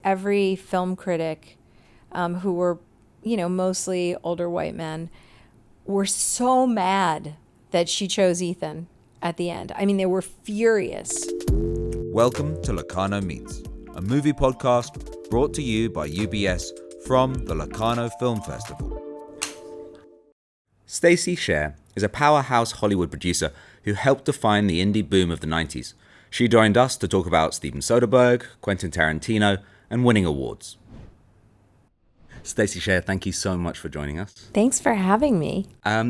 every film critic, who were, mostly older white men, were so mad that she chose Ethan at the end. I mean, they were furious. Welcome to Locarno Meets, a movie podcast brought to you by UBS from the Locarno Film Festival. Stacey Sher is a powerhouse Hollywood producer who helped define the indie boom of the 90s. She joined us to talk about Steven Soderbergh, Quentin Tarantino, and winning awards. Stacey Sher, thank you so much for joining us. Thanks for having me.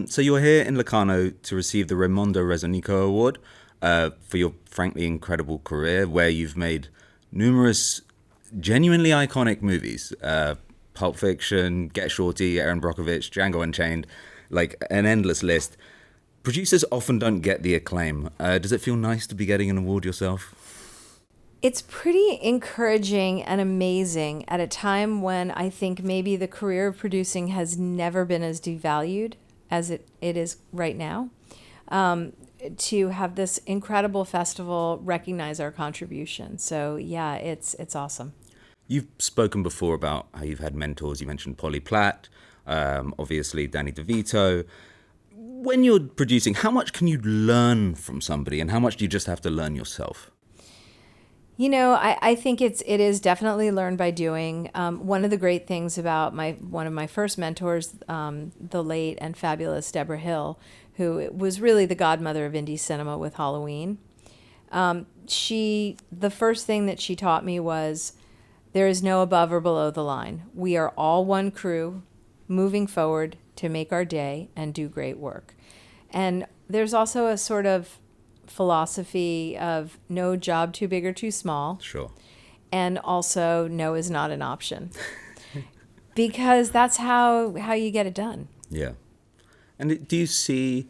So you're here in Locarno to receive the Raimondo Rezzonico Award for your frankly incredible career, where you've made numerous genuinely iconic movies. Pulp Fiction, Get Shorty, Erin Brockovich, Django Unchained, like an endless list. Producers often don't get the acclaim. Does it feel nice to be getting an award yourself? It's pretty encouraging and amazing at a time when I think maybe the career of producing has never been as devalued as it is right now. To have this incredible festival recognize our contribution. So yeah, it's awesome. You've spoken before about how you've had mentors. You mentioned Polly Platt, obviously Danny DeVito. When you're producing, how much can you learn from somebody and how much do you just have to learn yourself? I think it is definitely learned by doing. One of the great things about one of my first mentors, the late and fabulous Deborah Hill, who was really the godmother of indie cinema with Halloween. The first thing that she taught me was there is no above or below the line. We are all one crew moving forward to make our day and do great work. And there's also a sort of philosophy of no job too big or too small. Sure. And also no is not an option. Because that's how you get it done. Yeah. And do you see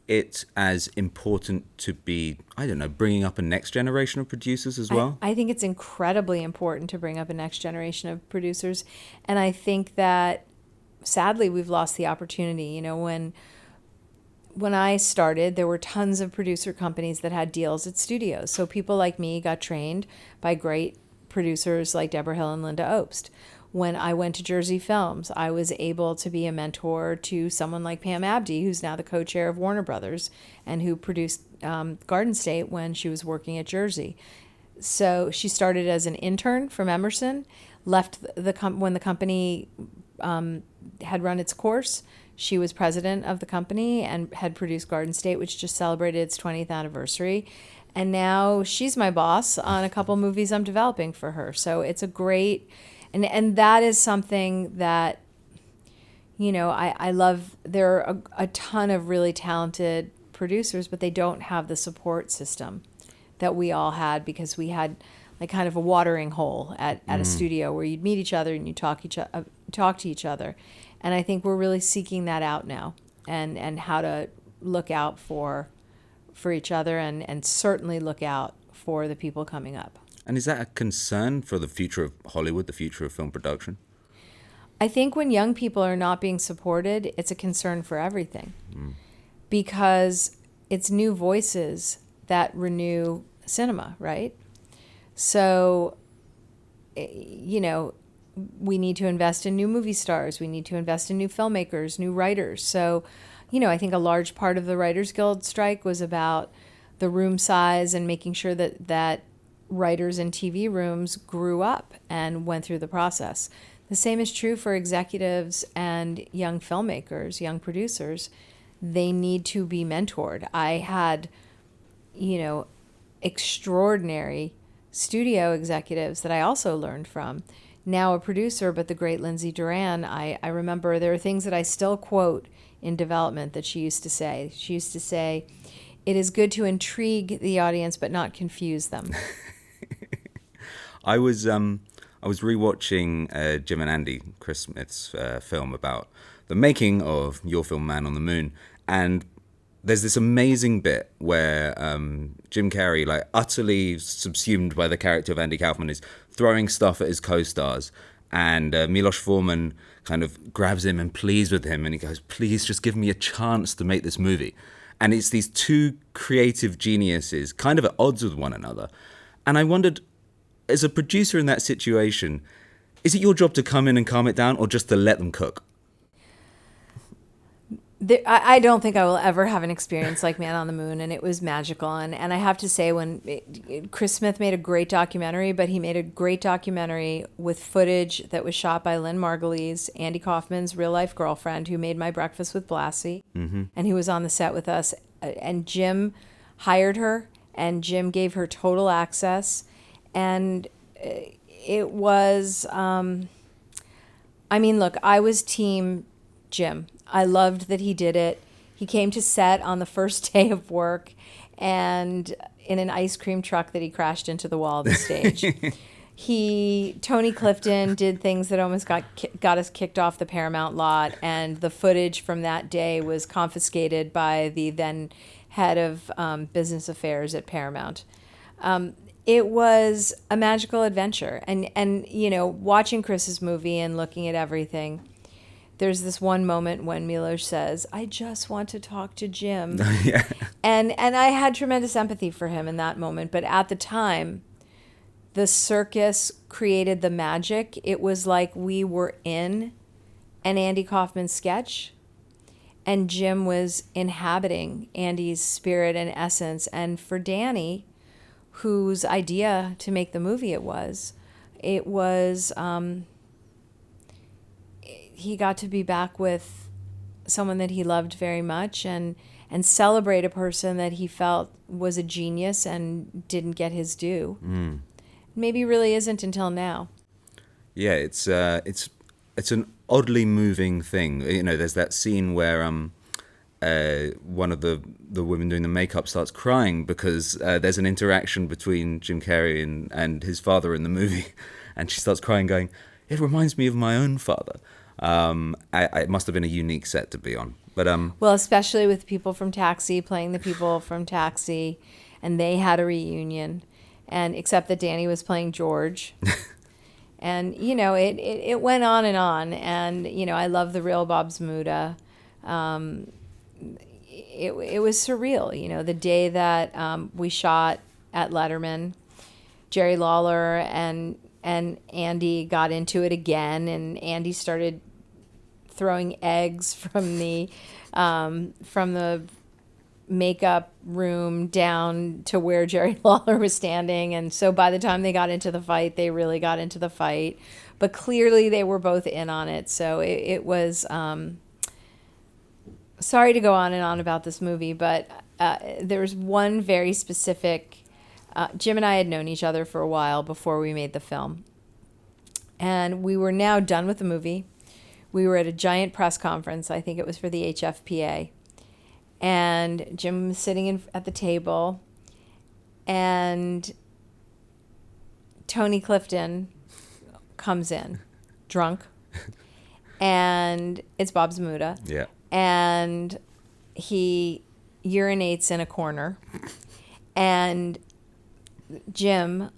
it as important to be, bringing up a next generation of producers as well? I think it's incredibly important to bring up a next generation of producers. And I think that sadly we've lost the opportunity. When I started, there were tons of producer companies that had deals at studios. So people like me got trained by great producers like Deborah Hill and Linda Obst. When I went to Jersey Films, I was able to be a mentor to someone like Pam Abdi, who's now the co-chair of Warner Brothers and who produced Garden State when she was working at Jersey. So she started as an intern from Emerson, left when the company had run its course. She was president of the company and had produced Garden State, which just celebrated its 20th anniversary. And now she's my boss on a couple movies I'm developing for her. So it's a great, and that is something that, I love. There are a ton of really talented producers, but they don't have the support system that we all had, because we had like kind of a watering hole at a studio where you'd meet each other and you talk to each other. And I think we're really seeking that out now, and how to look out for each other and certainly look out for the people coming up. And is that a concern for the future of Hollywood, the future of film production? I think when young people are not being supported, it's a concern for everything. Because it's new voices that renew cinema, right? So, we need to invest in new movie stars. We need to invest in new filmmakers, new writers. So, I think a large part of the Writers Guild strike was about the room size and making sure that writers in TV rooms grew up and went through the process. The same is true for executives and young filmmakers, young producers. They need to be mentored. I had, extraordinary studio executives that I also learned from. Now a producer, but the great Lindsay Duran, I remember there are things that I still quote in development that she used to say. She used to say, "It is good to intrigue the audience, but not confuse them." I was rewatching Jim and Andy, Chris Smith's film about the making of your film Man on the Moon, and there's this amazing bit where Jim Carrey, like utterly subsumed by the character of Andy Kaufman, is throwing stuff at his co-stars, and Milos Forman kind of grabs him and pleads with him, and he goes, "Please just give me a chance to make this movie." And it's these two creative geniuses kind of at odds with one another. And I wondered, as a producer in that situation, is it your job to come in and calm it down, or just to let them cook? I don't think I will ever have an experience like Man on the Moon, and it was magical. And I have to say, Chris Smith made a great documentary, but he made a great documentary with footage that was shot by Lynn Margulies, Andy Kaufman's real-life girlfriend, who made My Breakfast with Blassie, and who was on the set with us. And Jim hired her, and Jim gave her total access. And it was, look, I was team Jim. I loved that he did it. He came to set on the first day of work and in an ice cream truck that he crashed into the wall of the stage. Tony Clifton did things that almost got us kicked off the Paramount lot, and the footage from that day was confiscated by the then head of business affairs at Paramount. It was a magical adventure. And watching Chris's movie and looking at everything, there's this one moment when Milos says, "I just want to talk to Jim." Yeah. And I had tremendous empathy for him in that moment. But at the time, the circus created the magic. It was like we were in an Andy Kaufman sketch, and Jim was inhabiting Andy's spirit and essence. And for Danny, whose idea to make the movie it was, he got to be back with someone that he loved very much and celebrate a person that he felt was a genius and didn't get his due. Maybe really isn't until now. Yeah, it's an oddly moving thing. There's that scene where one of the women doing the makeup starts crying because there's an interaction between Jim Carrey and his father in the movie, and she starts crying, going, "It reminds me of my own father." It must have been a unique set to be on. But well, especially with people from Taxi playing the people from Taxi, and they had a reunion, and except that Danny was playing George. And, it went on, and, I love the real Bob Zmuda. It was surreal, the day that we shot at Letterman, Jerry Lawler and Andy got into it again, and Andy started throwing eggs from the makeup room down to where Jerry Lawler was standing. And so by the time they got into the fight, they really got into the fight. But clearly they were both in on it. So it was, sorry to go on and on about this movie, but there was one very specific, Jim and I had known each other for a while before we made the film. And we were now done with the movie. We were at a giant press conference. I think it was for the HFPA. And Jim was sitting at the table, and Tony Clifton comes in, drunk, and it's Bob Zmuda. Yeah. And he urinates in a corner, and Jim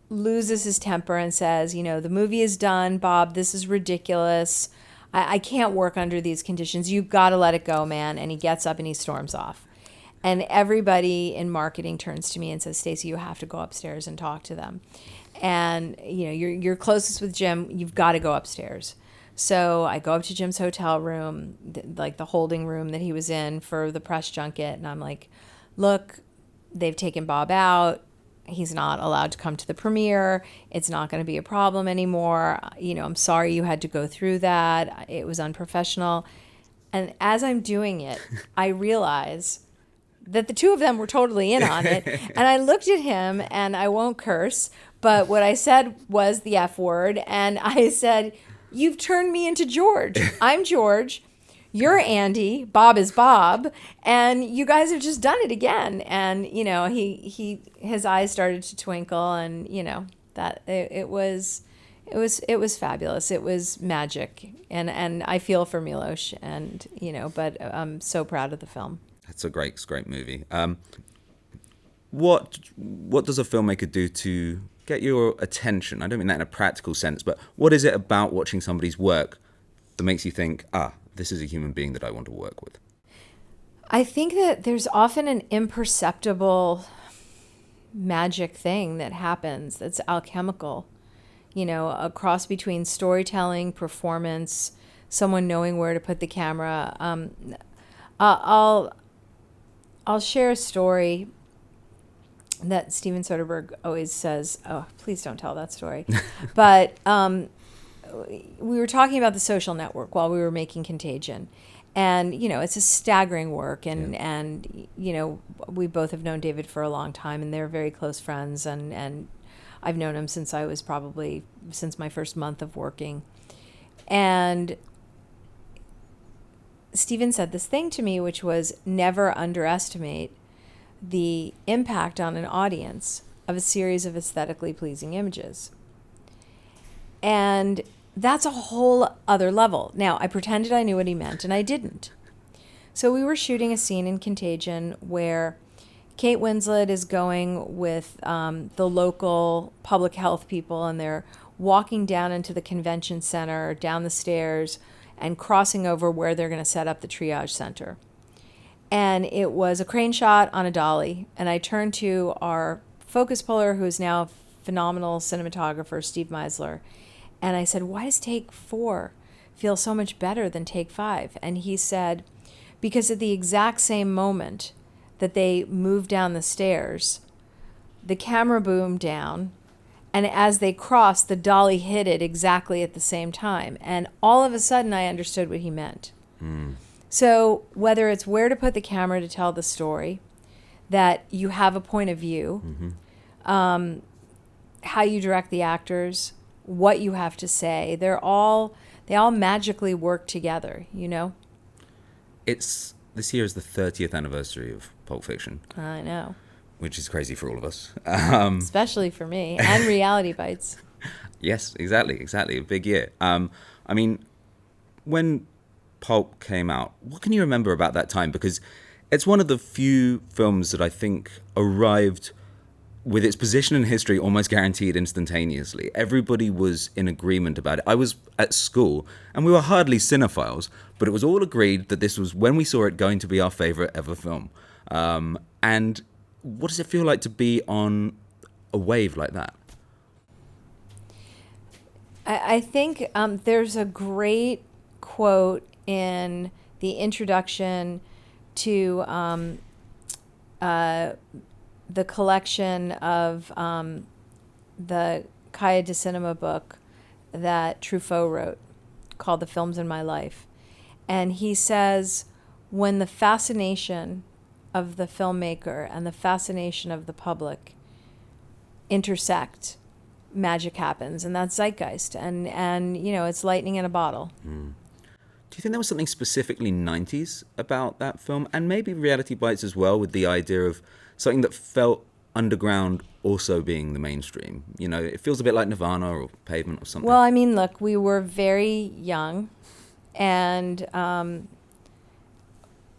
loses his temper and says, "The movie is done, Bob. This is ridiculous. I can't work under these conditions. You've got to let it go, man." And he gets up and he storms off. And everybody in marketing turns to me and says, "Stacey, you have to go upstairs and talk to them. And, you're closest with Jim. You've got to go upstairs." So I go up to Jim's hotel room, like the holding room that he was in for the press junket. And I'm like, "Look, they've taken Bob out. He's not allowed to come to the premiere. It's not going to be a problem anymore. I'm sorry you had to go through that. It was unprofessional." And as I'm doing it, I realize that the two of them were totally in on it. And I looked at him, and I won't curse, but what I said was the F word. And I said, "You've turned me into George. I'm George. You're Andy, Bob is Bob, and you guys have just done it again." And his eyes started to twinkle, and that it was fabulous. It was magic, and I feel for Milos, and but I'm so proud of the film. It's a great movie. What does a filmmaker do to get your attention? I don't mean that in a practical sense, but what is it about watching somebody's work that makes you think, this is a human being that I want to work with? I think that there's often an imperceptible magic thing that happens that's alchemical, a cross between storytelling, performance, someone knowing where to put the camera. I'll share a story that Steven Soderbergh always says. Oh, please don't tell that story. But we were talking about The Social Network while we were making Contagion. And, it's a staggering work. And we both have known David for a long time, and they're very close friends. And I've known him since my first month of working. And Steven said this thing to me, which was never underestimate the impact on an audience of a series of aesthetically pleasing images. And that's a whole other level. Now, I pretended I knew what he meant, and I didn't. So we were shooting a scene in Contagion where Kate Winslet is going with the local public health people, and they're walking down into the convention center, down the stairs, and crossing over where they're going to set up the triage center. And it was a crane shot on a dolly. And I turned to our focus puller, who is now a phenomenal cinematographer, Steve Meisler. And I said, why does take 4 feel so much better than take 5? And he said, because at the exact same moment that they moved down the stairs, the camera boomed down. And as they crossed, the dolly hit it exactly at the same time. And all of a sudden, I understood what he meant. So whether it's where to put the camera to tell the story, that you have a point of view, how you direct the actors, what you have to say, they all magically work together, This year is the 30th anniversary of Pulp Fiction. I know. Which is crazy for all of us. Especially for me, and Reality Bites. Yes, exactly. A big year. When Pulp came out, what can you remember about that time? Because it's one of the few films that I think arrived with its position in history almost guaranteed instantaneously. Everybody was in agreement about it. I was at school, and we were hardly cinephiles, but it was all agreed that this was, when we saw it, going to be our favorite ever film. And what does it feel like to be on a wave like that? I think there's a great quote in the introduction to the collection of the Cahiers de Cinema book that Truffaut wrote, called The Films in My Life. And he says, when the fascination of the filmmaker and the fascination of the public intersect, magic happens, and that's zeitgeist, and it's lightning in a bottle. Do you think there was something specifically 90s about that film, and maybe Reality Bites as well, with the idea of something that felt underground also being the mainstream? It feels a bit like Nirvana or Pavement or something. Well, I mean, look, we were very young, and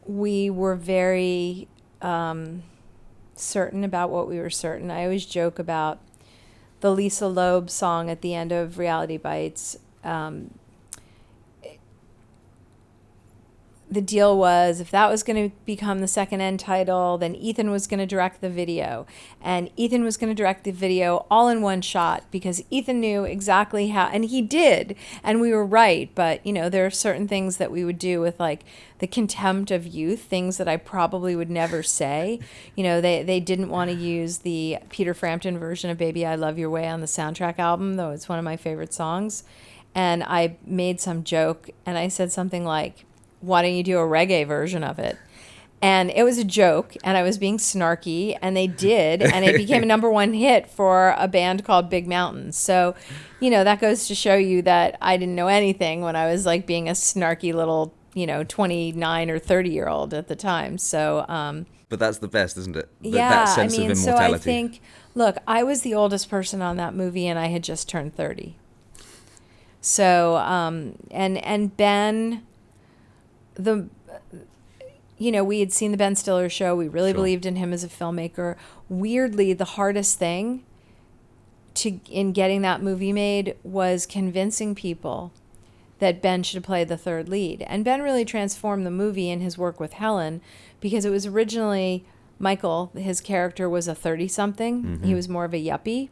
we were very certain about what we were certain. I always joke about the Lisa Loeb song at the end of Reality Bites. The deal was, if that was going to become the second end title, then Ethan was going to direct the video. And Ethan was going to direct the video all in one shot, because Ethan knew exactly how, and he did, and we were right. But, there are certain things that we would do with, like, the contempt of youth, things that I probably would never say. They didn't want to use the Peter Frampton version of Baby I Love Your Way on the soundtrack album, though it's one of my favorite songs. And I made some joke, and I said something like, why don't you do a reggae version of it? And it was a joke, and I was being snarky, and they did, and it became a #1 hit for a band called Big Mountain. So, that goes to show you that I didn't know anything when I was like being a snarky little, 29 or 30-year-old at the time. So, but that's the best, isn't it? Yeah, that sense of immortality. So I think, look, I was the oldest person on that movie, and I had just turned 30. So, and Ben, we had seen the Ben Stiller show. We really believed in him as a filmmaker. Weirdly, the hardest thing in getting that movie made was convincing people that Ben should play the third lead. And Ben really transformed the movie in his work with Helen, because it was originally Michael, his character, was a 30-something. He was more of a yuppie.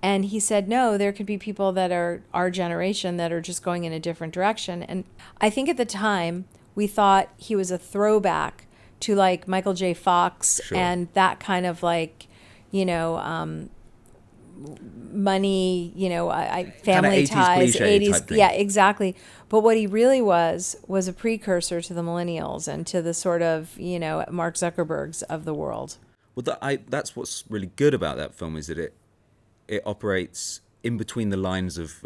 And he said, no, there could be people that are our generation that are just going in a different direction. And I think at the time, we thought he was a throwback to like Michael J. Fox and that kind of like, money, family ties, 80s. Yeah, exactly. But what he really was a precursor to the millennials and to the sort of, Mark Zuckerbergs of the world. Well, that's what's really good about that film is that it operates in between the lines of,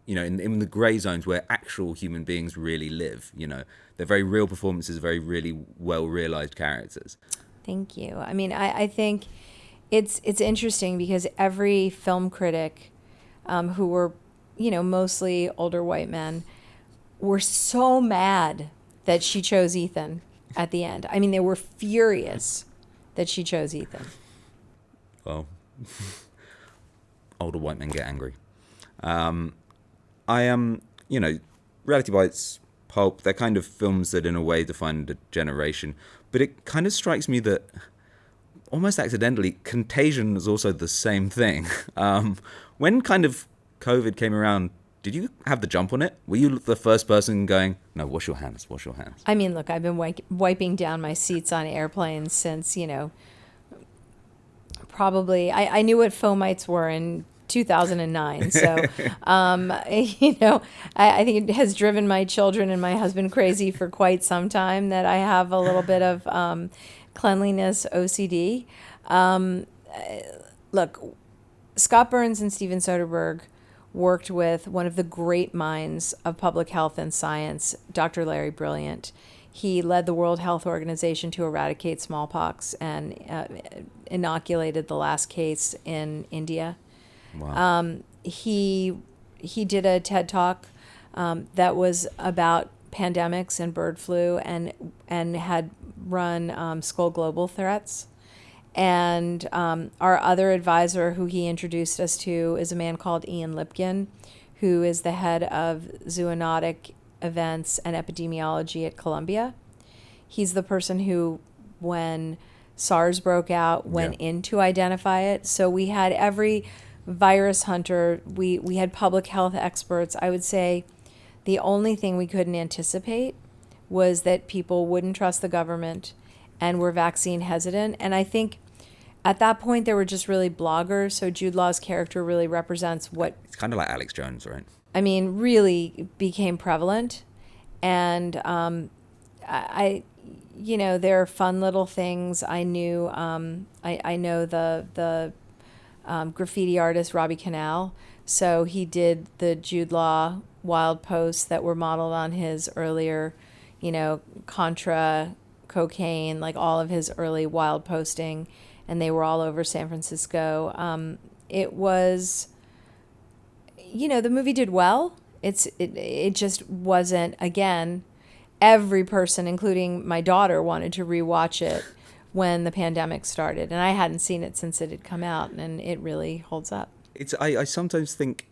in the grey zones where actual human beings really live. They're very real performances, very really well realized characters. Thank you. I mean, I think it's interesting because every film critic who were, mostly older white men were so mad that she chose Ethan at the end. I mean, they were furious that she chose Ethan. Well, older white men get angry. I am, Reality Bites, Pulp, they're kind of films that in a way defined a generation. But it kind of strikes me that almost accidentally, Contagion was also the same thing. When kind of COVID came around, did you have the jump on it? Were you the first person going, no, wash your hands, wash your hands? I mean, look, I've been wiping down my seats on airplanes since, probably, I knew what fomites were in 2009. So, I think it has driven my children and my husband crazy for quite some time that I have a little bit of cleanliness OCD. Look, Scott Burns and Steven Soderbergh worked with one of the great minds of public health and science, Dr. Larry Brilliant. He led the World Health Organization to eradicate smallpox and inoculated the last case in India. Wow. He did a TED Talk that was about pandemics and bird flu and had run Skull Global threats. And our other advisor who he introduced us to is a man called Ian Lipkin, who is the head of zoonotic events and epidemiology at Columbia. He's the person who, when SARS broke out, went in to identify it. So we had every virus hunter, we had public health experts. I would say the only thing we couldn't anticipate was that people wouldn't trust the government and were vaccine hesitant. And I think at that point, they were just really bloggers. So Jude Law's character really represents what... It's kind of like Alex Jones, right? I mean, really became prevalent. And there are fun little things. I knew, I know the graffiti artist, Robbie Canal. So he did the Jude Law wild posts that were modeled on his earlier, Contra, cocaine, like all of his early wild posting. And they were all over San Francisco. It was, the movie did well. It just wasn't, again, every person, including my daughter, wanted to rewatch it when the pandemic started. And I hadn't seen it since it had come out, and it really holds up. I sometimes think,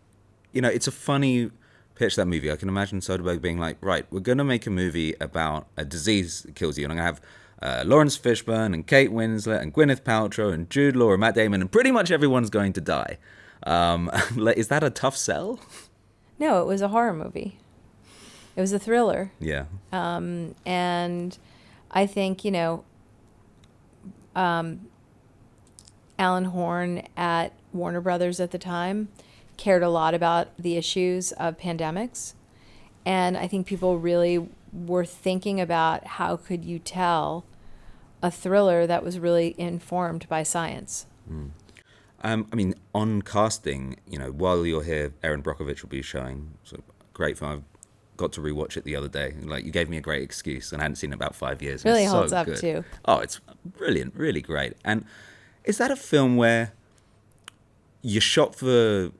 it's a funny pitch, that movie. I can imagine Soderbergh being like, right, we're going to make a movie about a disease that kills you, and I'm going to have Lawrence Fishburne and Kate Winslet and Gwyneth Paltrow and Jude Law and Matt Damon, and pretty much everyone's going to die. Is that a tough sell? No, it was a horror movie. It was a thriller. Yeah. And I think, Alan Horn at Warner Brothers at the time cared a lot about the issues of pandemics. And I think people really were thinking about how could you tell a thriller that was really informed by science. On casting, while you're here, Erin Brockovich will be showing. So great film. I've got to rewatch it the other day. Like, you gave me a great excuse, and I hadn't seen it in about 5 years. Really it's holds so up good. too. Oh, it's brilliant, really great. And is that a film where you're shot for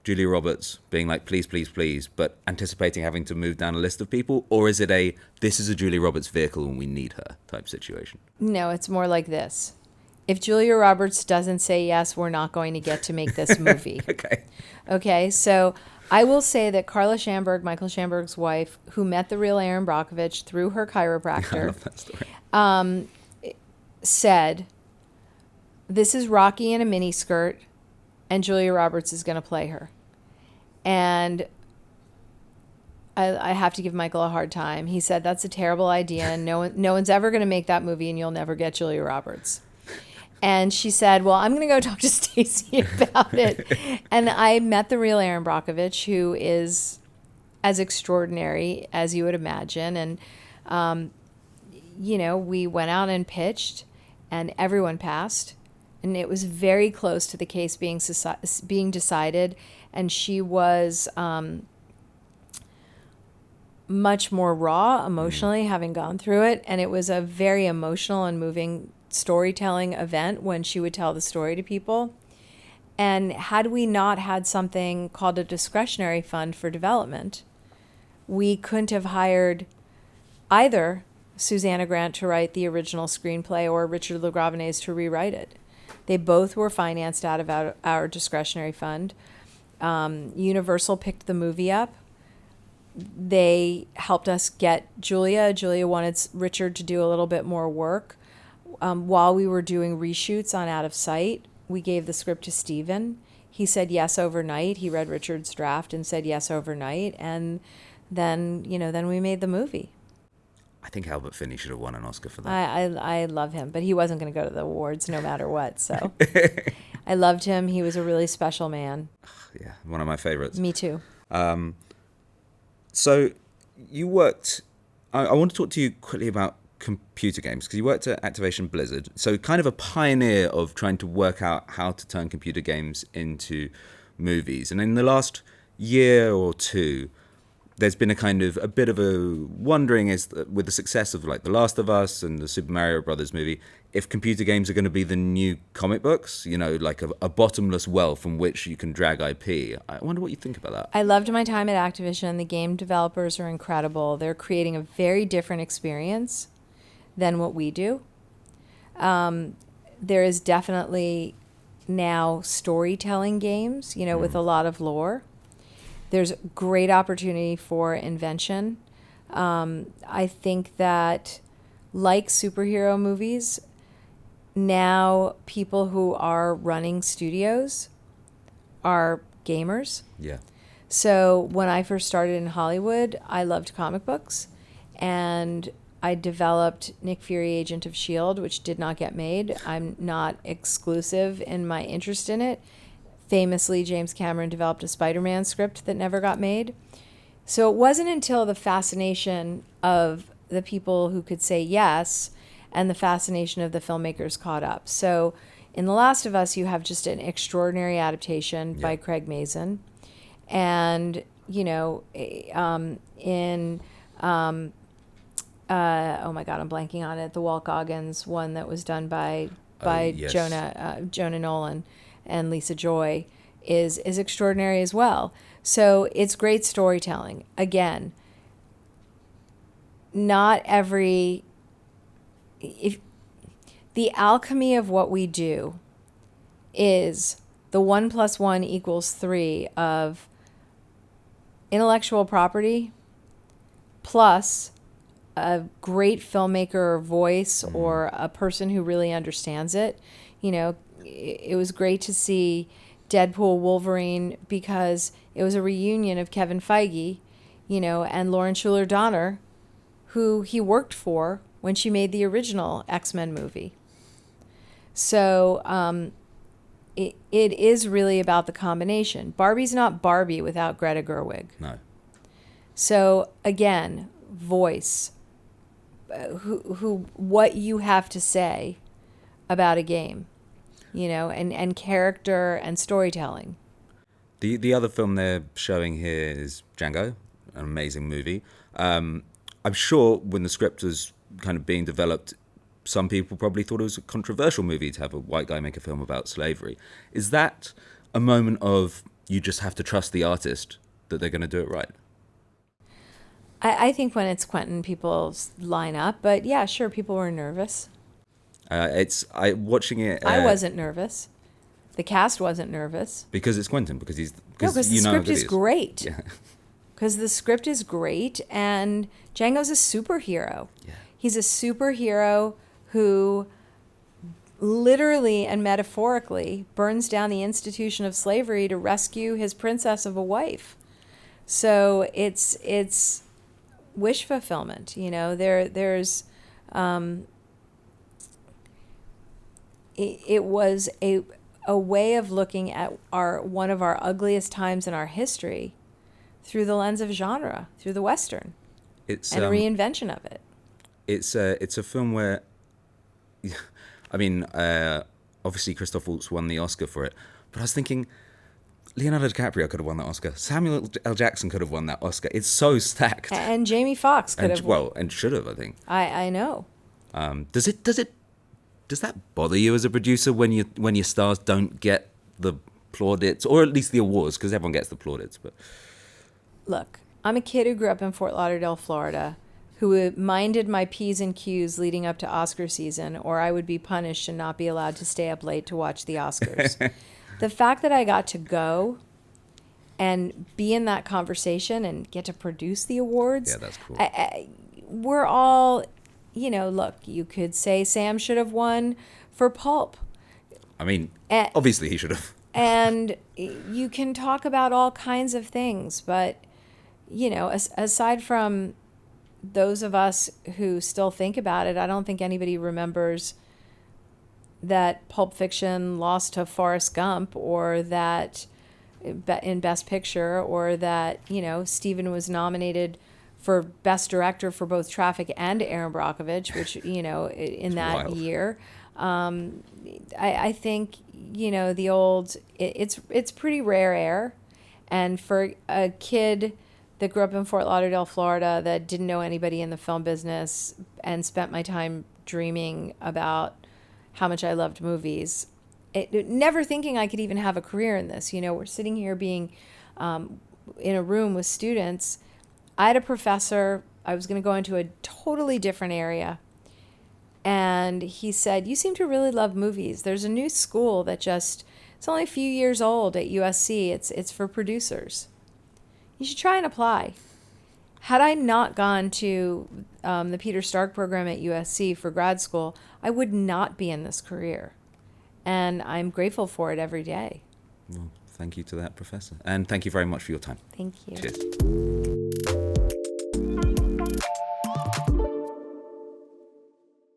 Julia Roberts being like, please, please, please, but anticipating having to move down a list of people? Or is it this is a Julia Roberts vehicle and we need her type situation? No, it's more like this. If Julia Roberts doesn't say yes, we're not going to get to make this movie. Okay, so I will say that Carla Schamberg, Michael Schamberg's wife, who met the real Erin Brockovich through her chiropractor. I love that story. said, this is Rocky in a miniskirt, and Julia Roberts is going to play her. And I have to give Michael a hard time. He said, that's a terrible idea, and no one's ever going to make that movie, and you'll never get Julia Roberts. And she said, well, I'm going to go talk to Stacey about it. And I met the real Erin Brockovich, who is as extraordinary as you would imagine. And, we went out and pitched, and everyone passed. And it was very close to the case being decided. And she was much more raw emotionally, having gone through it. And it was a very emotional and moving storytelling event when she would tell the story to people. And had we not had something called a discretionary fund for development, we couldn't have hired either Susanna Grant to write the original screenplay or Richard LaGravenese to rewrite it. They both were financed out of our discretionary fund. Universal picked the movie up. They helped us get Julia. Julia wanted Richard to do a little bit more work. While we were doing reshoots on Out of Sight, we gave the script to Steven. He said yes overnight. He read Richard's draft and said yes overnight. And then we made the movie. I think Albert Finney should have won an Oscar for that. I love him, but he wasn't going to go to the awards no matter what. So I loved him. He was a really special man. Yeah, one of my favorites. Me too. So you worked, I want to talk to you quickly about computer games, because you worked at Activation Blizzard, so kind of a pioneer of trying to work out how to turn computer games into movies. And in the last year or two, there's been a bit of a wondering with the success of like The Last of Us and the Super Mario Brothers movie, if computer games are going to be the new comic books, like a bottomless well from which you can drag IP. I wonder what you think about that. I loved my time at Activision. The game developers are incredible. They're creating a very different experience than what we do. There is definitely now storytelling games, with a lot of lore. There's great opportunity for invention. I think that, like superhero movies, now people who are running studios are gamers. Yeah. So when I first started in Hollywood, I loved comic books, and I developed Nick Fury, Agent of S.H.I.E.L.D., which did not get made. I'm not exclusive in my interest in it. Famously, James Cameron developed a Spider-Man script that never got made. So it wasn't until the fascination of the people who could say yes and the fascination of the filmmakers caught up. So in The Last of Us, you have just an extraordinary adaptation by Craig Mazin. And, oh my God, I'm blanking on it. The Walt Goggins one that was done by Yes. Jonah Nolan and Lisa Joy is extraordinary as well. So it's great storytelling. Again, if the alchemy of what we do is the 1 + 1 = 3 of intellectual property plus a great filmmaker or voice or a person who really understands it. It was great to see Deadpool Wolverine because it was a reunion of Kevin Feige, and Lauren Schuler Donner, who he worked for when she made the original X-Men movie. So it is really about the combination. Barbie's not Barbie without Greta Gerwig. No. So again, voice, what you have to say about a game, and character and storytelling. The other film they're showing here is Django, an amazing movie. I'm sure when the script was kind of being developed, some people probably thought it was a controversial movie to have a white guy make a film about slavery. Is that a moment of you just have to trust the artist that they're going to do it right? I think when it's Quentin, people line up, but yeah, sure, people were nervous. Watching it. I wasn't nervous. The cast wasn't nervous. Because it's Quentin. Because the script is great. Yeah. Because the script is great, and Django's a superhero. Yeah. He's a superhero who literally and metaphorically burns down the institution of slavery to rescue his princess of a wife. So it's wish fulfillment. There's it was a way of looking at one of our ugliest times in our history through the lens of genre, through the Western, and reinvention of it. It's a film where, I mean, obviously Christoph Waltz won the Oscar for it, but I was thinking Leonardo DiCaprio could have won that Oscar. Samuel L. Jackson could have won that Oscar. It's so stacked. And Jamie Foxx could have won. Well, and should have, I think. I know. Does that bother you as a producer when your stars don't get the plaudits, or at least the awards, because everyone gets the plaudits? But look, I'm a kid who grew up in Fort Lauderdale, Florida, who minded my P's and Q's leading up to Oscar season, or I would be punished and not be allowed to stay up late to watch the Oscars. The fact that I got to go and be in that conversation and get to produce the awards. Yeah, that's cool. We're all, look, you could say Sam should have won for Pulp. I mean, obviously he should have. And you can talk about all kinds of things, but, aside from those of us who still think about it, I don't think anybody remembers that Pulp Fiction lost to Forrest Gump, or that in Best Picture, or that, Steven was nominated for Best Director for both Traffic and Erin Brockovich, which, in that wild. year. I think, the old, it's pretty rare air. And for a kid that grew up in Fort Lauderdale, Florida, that didn't know anybody in the film business and spent my time dreaming about how much I loved movies, never thinking I could even have a career in this. We're sitting here being in a room with students. I had a professor, I was going to go into a totally different area, and he said, "You seem to really love movies. There's a new school that it's only a few years old at USC. It's for producers. You should try and apply." Had I not gone to the Peter Stark program at USC for grad school, I would not be in this career. And I'm grateful for it every day. Well, thank you to that professor. And thank you very much for your time. Thank you. Cheers.